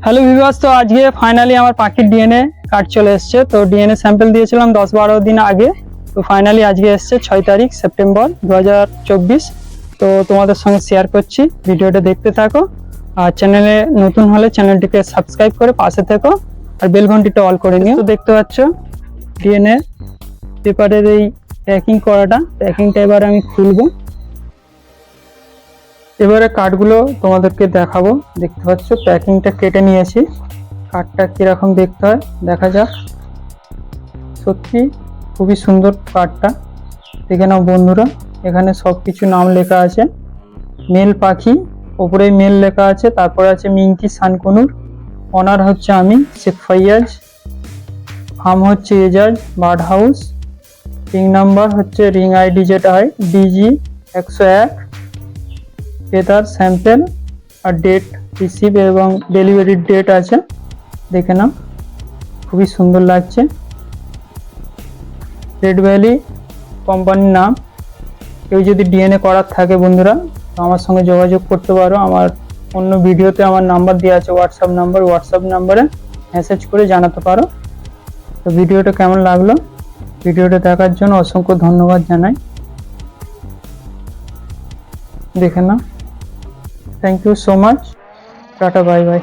Hello viewers, তো আজকে finally আমার পাখির ডিএনএ কার্ড চলে এসেছে। তো ডিএনএ স্যাম্পল দিয়েছিলাম 10-12 দিন আগে। তো ফাইনালি আজকে এসেছে 6 তারিখ সেপ্টেম্বর 2024। তো তোমাদের সঙ্গে শেয়ার করছি, ভিডিওটা দেখতে থাকো। আর চ্যানেলে নতুন হলে চ্যানেলটিকে সাবস্ক্রাইব করে পাশে থেকো, আর বেল ঘন্টিটা অল করে নিও। তো দেখতে পাচ্ছ ডিএনএ পেপারের এই প্যাকিংটা এবার আমি খুলবো। এবারে কার্ডগুলো তোমাদেরকে দেখাবো। দেখতে পাচ্ছ প্যাকিংটা কেটে নিয়েছি, কার্ডটা কিরকম দেখতে হয় দেখা যাক। সত্যি খুবই সুন্দর কার্ডটা, দেখে নাও বন্ধুরা। এখানে সব কিছু নাম লেখা আছে। মেল পাখি, ওপরে মেল লেখা আছে, তারপরে আছে মিঙ্কি সানকনুর। অনার হচ্ছে আমি শেখ ফাইয়াজ, ফার্ম হচ্ছে Ejaz bird house, ring number হচ্ছে রিং আইডি যেটা হয় DG101, ফেদার স্যাম্পেল আর ডেট রিসিভ এবং ডেলিভারির ডেট আছে, দেখে নাও। খুবই সুন্দর লাগছে। রেড ভ্যালি কোম্পানির নাম। কেউ যদি ডিএনএ করার থাকে বন্ধুরা, তো আমার সঙ্গে যোগাযোগ করতে পারো। আমার অন্য ভিডিওতে আমার নাম্বার দেওয়া আছে, হোয়াটসঅ্যাপ নাম্বারে মেসেজ করে জানাতে পারো। তো ভিডিওটা কেমন লাগলো, ভিডিওটা দেখার জন্য অসংখ্য ধন্যবাদ জানাই। দেখে নাও। Thank you so much. Tata, bye bye.